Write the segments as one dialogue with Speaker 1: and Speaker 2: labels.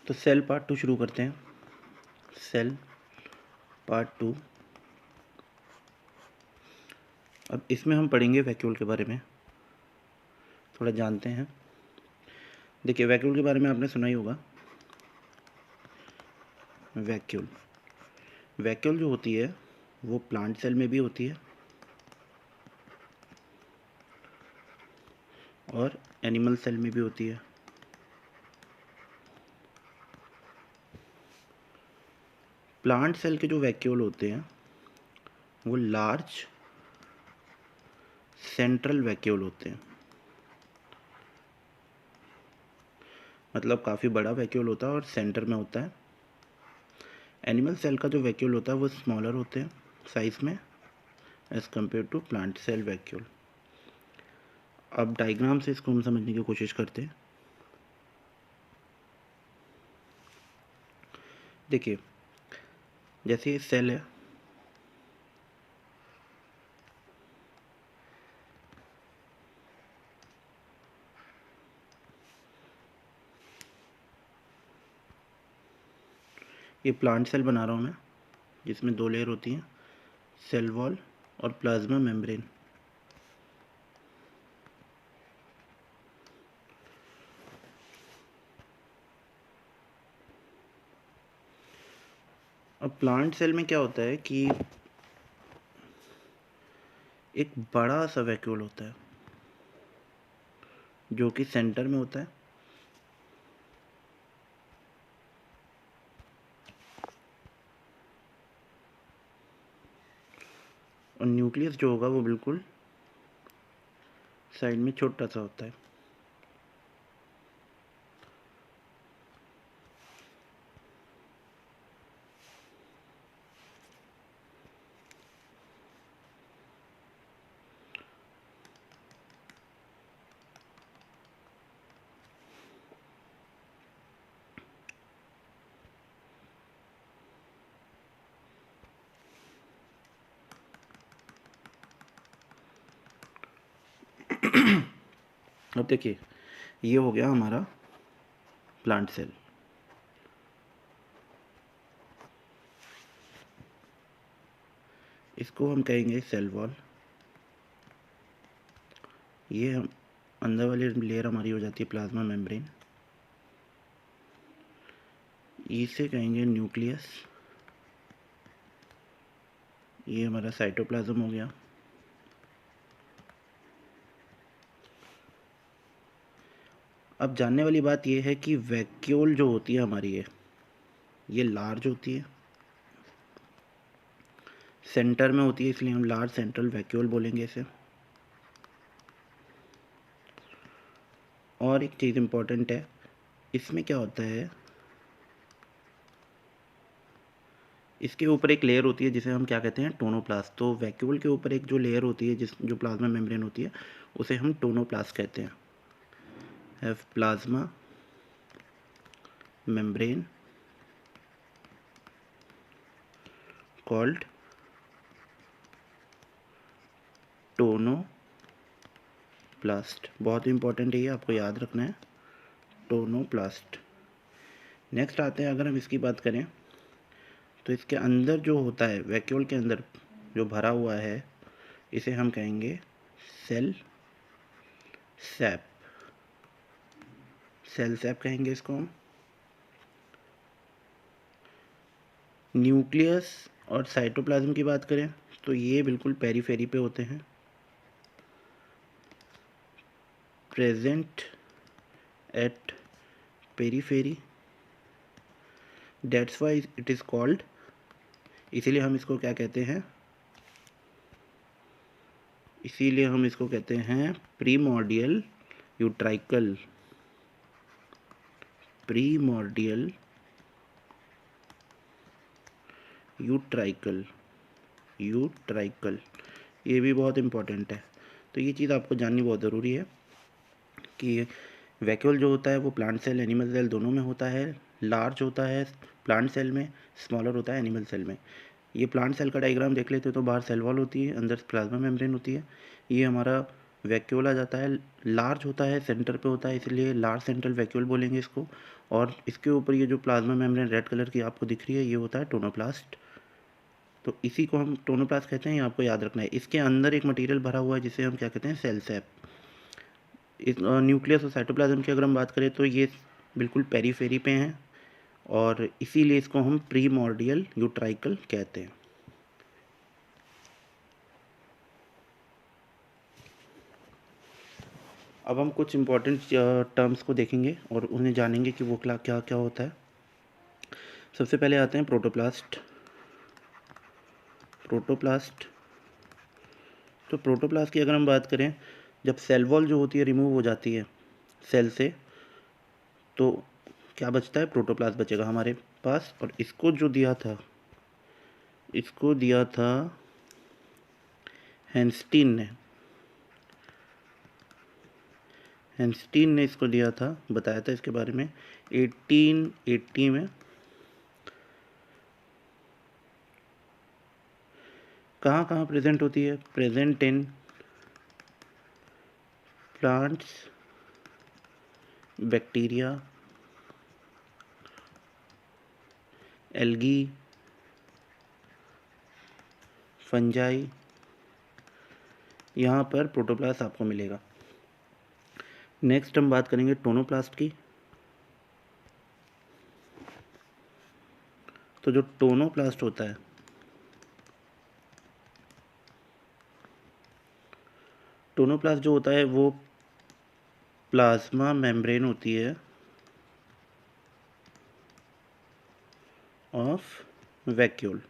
Speaker 1: तो cell part 2 शुरू करते हैं। Cell part 2। अब इसमें हम पढ़ेंगे वैक्यूल के बारे में, थोड़ा जानते हैं। देखिए, वैक्यूल के बारे में आपने सुना ही होगा। वैक्यूल जो होती है वो प्लांट सेल में भी होती है और एनिमल सेल में भी होती है। प्लांट सेल के जो वैक्यूल होते हैं वो लार्ज सेंट्रल वैक्यूल होते हैं, मतलब काफ़ी बड़ा वैक्यूल होता है और सेंटर में होता है। एनिमल सेल का जो वैक्यूल होता है वो स्मॉलर होते हैं साइज में as compare to plant cell vacuole. अब डायग्राम से इसको हम समझने की कोशिश करते हैं। देखिए, जैसे ये सेल है, ये प्लांट सेल बना रहा हूँ मैं, जिसमें 2 लेयर होती हैं, सेल वॉल और प्लाज्मा मेम्ब्रेन। अब प्लांट सेल में क्या होता है कि एक बड़ा सा वैक्यूल होता है जो कि सेंटर में होता है, और न्यूक्लियस जो होगा वो बिल्कुल साइड में छोटा सा होता है। अब देखिए, ये हो गया हमारा प्लांट सेल। इसको हम कहेंगे सेल वॉल। ये हम अंदर वाली लेयर हमारी हो जाती है प्लाज्मा मेम्ब्रेन। इसे कहेंगे न्यूक्लियस। ये हमारा साइटोप्लाज्म हो गया। अब जानने वाली बात यह है कि वैक्यूल जो होती है हमारी ये लार्ज होती है, सेंटर में होती है, इसलिए हम लार्ज सेंट्रल वैक्यूल बोलेंगे इसे। और एक चीज़ इम्पॉर्टेंट है, इसमें क्या होता है, इसके ऊपर एक लेयर होती है जिसे हम क्या कहते हैं, टोनोप्लास्ट। तो वैक्यूल के ऊपर एक जो लेयर होती है जो प्लाज्मा मेम्ब्रेन होती है, उसे हम टोनोप्लास्ट कहते हैं। Have plasma membrane called tonoplast. बहुत इंपॉर्टेंट है, ये आपको याद रखना है, टोनोप्लास्ट। नेक्स्ट आते हैं, अगर हम इसकी बात करें तो इसके अंदर जो होता है, वैक्यूल के अंदर जो भरा हुआ है, इसे हम कहेंगे सेल सैप। सेल सैप कहेंगे इसको हम। न्यूक्लियस और साइटोप्लाज्म की बात करें तो ये बिल्कुल पेरीफेरी पे होते हैं, present at periphery, that's why it is called, इसीलिए हम इसको क्या कहते हैं, इसीलिए हम इसको कहते हैं प्रीमोर्डियल यूट्राइकल। प्रीमोर्डियल यूट्राइकल, यूट्राइकल, ये भी बहुत इम्पोर्टेंट है। तो ये चीज़ आपको जाननी बहुत ज़रूरी है कि वैक्यूल जो होता है वो प्लांट सेल एनिमल सेल दोनों में होता है। लार्ज होता है प्लांट सेल में, स्मॉलर होता है एनिमल सेल में। ये प्लांट सेल का डायग्राम देख लेते हो तो बाहर सेल वॉल होती है, अंदर प्लाज्मा मेम्ब्रेन होती है। ये हमारा वैक्यूल आ जाता है, लार्ज होता है, सेंटर पे होता है, इसलिए लार्ज सेंट्रल वैक्यूल बोलेंगे इसको। और इसके ऊपर ये जो प्लाज्मा मेम्ब्रेन रेड कलर की आपको दिख रही है, ये होता है टोनोप्लास्ट। तो इसी को हम टोनोप्लास्ट कहते हैं, ये आपको याद रखना है। इसके अंदर एक मटेरियल भरा हुआ है जिसे हम क्या कहते हैं, सेल सैप। इस न्यूक्लियस और साइटोप्लाज्म की अगर हम बात करें तो ये बिल्कुल पेरीफेरी पे हैं, और इसीलिए इसको हम प्रीमॉर्डियल यूट्राइकल कहते हैं। अब हम कुछ इम्पोर्टेंट टर्म्स को देखेंगे और उन्हें जानेंगे कि वो क्या क्या होता है। सबसे पहले आते हैं प्रोटोप्लास्ट। तो प्रोटोप्लास्ट की अगर हम बात करें, जब सेल वॉल जो होती है रिमूव हो जाती है सेल से, तो क्या बचता है, प्रोटोप्लास्ट बचेगा हमारे पास। और इसको दिया था हैंस्टीन ने इसको दिया था, बताया था इसके बारे में 1880 में। कहाँ कहाँ प्रेजेंट होती है, present in plants, bacteria, algae, fungi, यहाँ पर प्रोटोप्लास्ट आपको मिलेगा। नेक्स्ट हम बात करेंगे टोनोप्लास्ट की। तो जो टोनोप्लास्ट होता है, टोनोप्लास्ट जो होता है वो प्लाज्मा मेम्ब्रेन होती है ऑफ वैक्यूल।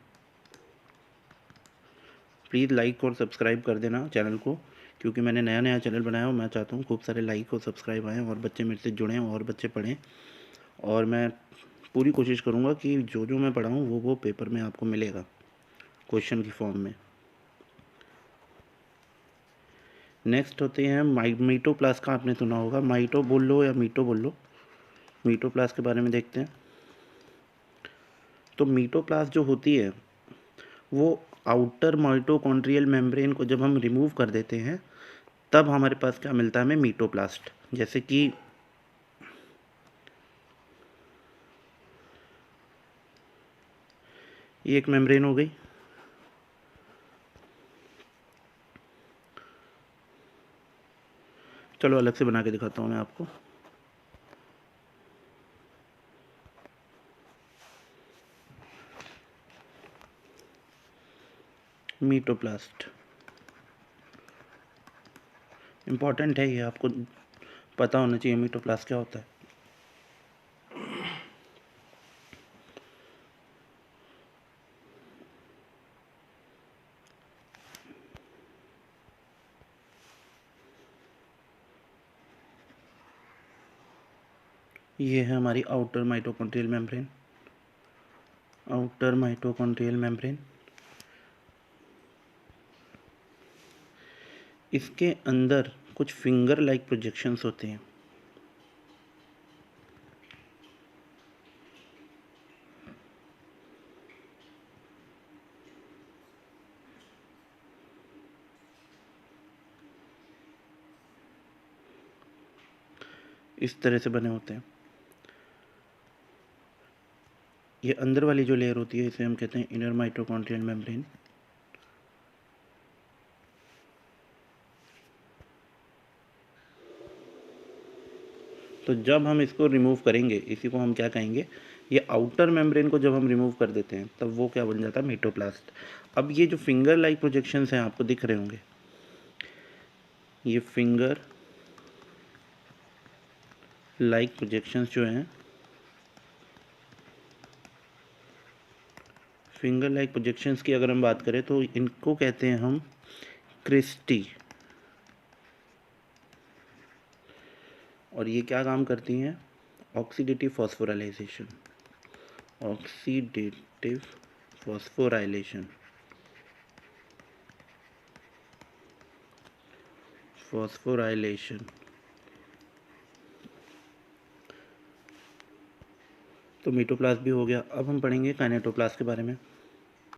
Speaker 1: प्लीज़ लाइक और सब्सक्राइब कर देना चैनल को, क्योंकि मैंने नया चैनल बनाया और मैं चाहता हूँ खूब सारे लाइक और सब्सक्राइब आएँ और बच्चे मेरे से जुड़ें और बच्चे पढ़ें। और मैं पूरी कोशिश करूँगा कि जो मैं पढ़ाऊँ वो पेपर में आपको मिलेगा क्वेश्चन की फॉर्म में। नेक्स्ट होते हैं मीटोप्लास्ट का, आपने सुना होगा, माइटो बोल लो या मीटो बोल लो। मीटोप्लास्ट के बारे में देखते हैं। तो मीटोप्लास्ट जो होती है वो आउटर माइटोकॉन्ड्रियल मेम्ब्रेन को जब हम रिमूव कर देते हैं तब हमारे पास क्या मिलता है, हमें मीटोप्लास्ट। जैसे कि ये एक मेम्ब्रेन हो गई, चलो अलग से बना के दिखाता हूँ मैं आपको। मीटोप्लास्ट इम्पॉर्टेंट है, ये आपको पता होना चाहिए मीटोप्लास्ट क्या होता है। ये है हमारी आउटर माइटोकॉन्ड्रियल मेम्ब्रेन। इसके अंदर कुछ फिंगर लाइक प्रोजेक्शंस होते हैं। इस तरह से बने होते हैं। ये अंदर वाली जो लेयर होती है इसे हम कहते हैं इनर माइटोकॉन्ड्रियल मेम्ब्रेन। तो जब हम इसको रिमूव करेंगे, इसी को हम क्या कहेंगे, ये आउटर मेम्ब्रेन को जब हम रिमूव कर देते हैं तब वो क्या बन जाता है, मीटोप्लास्ट। अब ये जो फिंगर लाइक प्रोजेक्शंस हैं आपको दिख रहे होंगे, ये फिंगर लाइक प्रोजेक्शंस जो हैं, फिंगर लाइक प्रोजेक्शंस की अगर हम बात करें तो इनको कहते हैं हम क्रिस्टी। और ये क्या काम करती हैं, ऑक्सीडेटिव फॉस्फोराइलेशन। ऑक्सीडेटिव फॉस्फोराइलेशन तो मीटोप्लास्ट भी हो गया। अब हम पढ़ेंगे काइनेटोप्लास्ट के बारे में।